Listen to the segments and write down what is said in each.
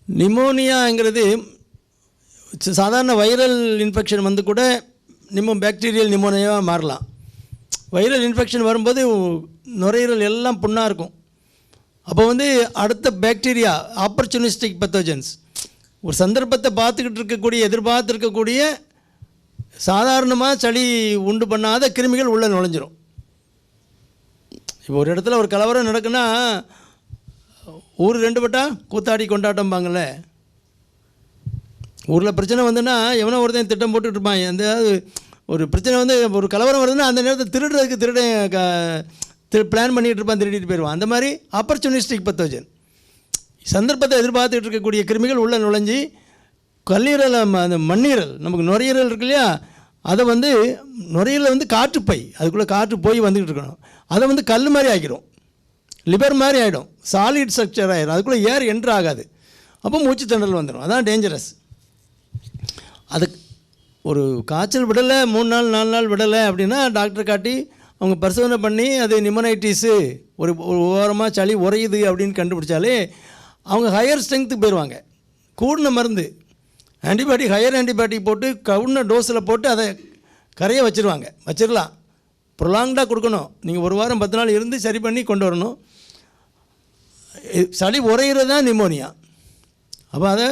நிமோனியாங்கிறது சாதாரண viral infection வந்து கூட பாக்டீரியல் நிமோனியாவாக மாறலாம். வைரல் இன்ஃபெக்ஷன் வரும்போது நுரையீரல் எல்லாம் புண்ணாக இருக்கும். அப்போ வந்து அடுத்த பாக்டீரியா ஆப்பர்ச்சுனிஸ்டிக் பத்தோஜன்ஸ் ஒரு சந்தர்ப்பத்தை பார்த்துக்கிட்டு இருக்கக்கூடிய எதிர்பார்த்துருக்கக்கூடிய சாதாரணமாக சளி உண்டு பண்ணாத கிருமிகள் உள்ளே நுழைஞ்சிரும். இப்போ ஒரு இடத்துல ஒரு கலவரம் நடக்குன்னா ஊர் ரெண்டு பட்டா கூத்தாடி கொண்டாட்டம்பாங்கள்ல. ஊரில் பிரச்சனை வந்துன்னா எவனோ ஒருத்தன் திட்டம் போட்டுக்கிட்டு இருப்பான். எந்த ஒரு பிரச்சனை வந்து ஒரு கலவரம் வருதுன்னா அந்த நேரத்தை திருடுறதுக்கு பிளான் பண்ணிகிட்டு இருப்பான், திருடிட்டு போயிடுவான். அந்த மாதிரி ஆப்பர்ச்சுனிஸ்டிக் பத்தோஜன் சந்தர்ப்பத்தை எதிர்பார்த்துக்கிட்டு இருக்கக்கூடிய கிருமிகள் உள்ளே நுழைஞ்சி கல்லீரல் அந்த மண்ணீரல் நமக்கு நுரையீரல் இருக்கு இல்லையா, அதை வந்து நுரையீரல் வந்து காற்றுப்பை அதுக்குள்ளே காற்று போய் வந்துக்கிட்டு இருக்கணும். அதை வந்து கல் மாதிரி ஆக்கிடும், லிவர் மாதிரி ஆகிடும், சாலிட் ஸ்ட்ரக்சர் ஆகிடும், அதுக்குள்ளே ஏர் என்ட்ரு ஆகாது. அப்போ மூச்சு திணறல் வந்துடும். அதான் டேஞ்சரஸ். அது ஒரு காய்ச்சல் விடலை 3 நாள் 4 நாள் விடலை அப்படின்னா டாக்டர் காட்டி அவங்க பரிசோதனை பண்ணி அது நிமோனைட்டிஸு ஒரு ஓரமாக சளி உறையுது அப்படின்னு கண்டுபிடிச்சாலே அவங்க ஹையர் ஸ்ட்ரென்த்துக்கு போயிடுவாங்க. கூடின மருந்து ஆன்டிபயோட்டிக் ஹையர் ஆன்டிபயோட்டிக் போட்டு கவுன டோஸில் போட்டு அதை கரையை வச்சிடலாம். ப்ரொலாங்டாக கொடுக்கணும். நீங்கள் 1 வாரம் 10 நாள் இருந்து சரி பண்ணி கொண்டு வரணும். சளி உறையிறது தான் நிமோனியா. அப்போ அதை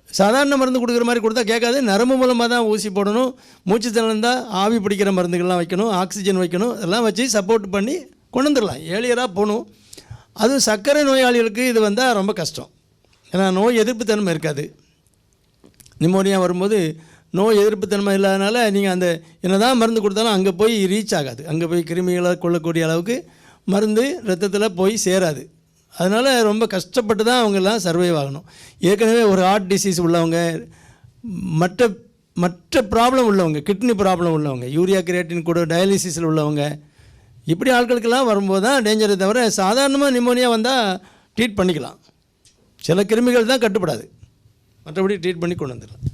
சாதாரண மருந்து கொடுக்குற மாதிரி கொடுத்தா கேட்காது. நரம்பு மூலமாக தான் ஊசி போடணும். மூச்சு திணறந்தால் ஆவி பிடிக்கிற மருந்துகள்லாம் வைக்கணும், ஆக்சிஜன் வைக்கணும், இதெல்லாம் வச்சு சப்போர்ட் பண்ணி கொண்டு வந்துடலாம். ஏழியராக போகணும். அதுவும் சர்க்கரை நோயாளிகளுக்கு இது வந்தால் ரொம்ப கஷ்டம். ஏன்னா நோய் எதிர்ப்பு தன்மை இருக்காது. நிமோனியா வரும்போது நோய் எதிர்ப்பு தன்மை இல்லாதனால நீங்கள் அந்த என்ன தான் மருந்து கொடுத்தாலும் அங்கே போய் ரீச் ஆகாது. அங்கே போய் கிருமிகளை கொள்ளக்கூடிய அளவுக்கு மருந்து ரத்தத்தில் போய் சேராது. அதனால் ரொம்ப கஷ்டப்பட்டு தான் அவங்கெல்லாம் சர்வைவ் ஆகணும். ஏற்கனவே ஒரு ஹார்ட் டிசீஸ் உள்ளவங்க, மற்ற ப்ராப்ளம் உள்ளவங்க, கிட்னி ப்ராப்ளம் உள்ளவங்க, யூரியா கிரியேட்டின் கூட டயாலிசிஸில் உள்ளவங்க, இப்படி ஆட்களுக்கெல்லாம் வரும்போது தான் டேஞ்சரை தவிர சாதாரணமாக நிமோனியா வந்தால் ட்ரீட் பண்ணிக்கலாம். சில கிருமிகள் தான் கட்டுப்படாது, மற்றபடி ட்ரீட் பண்ணி கொண்டு வந்துடலாம்.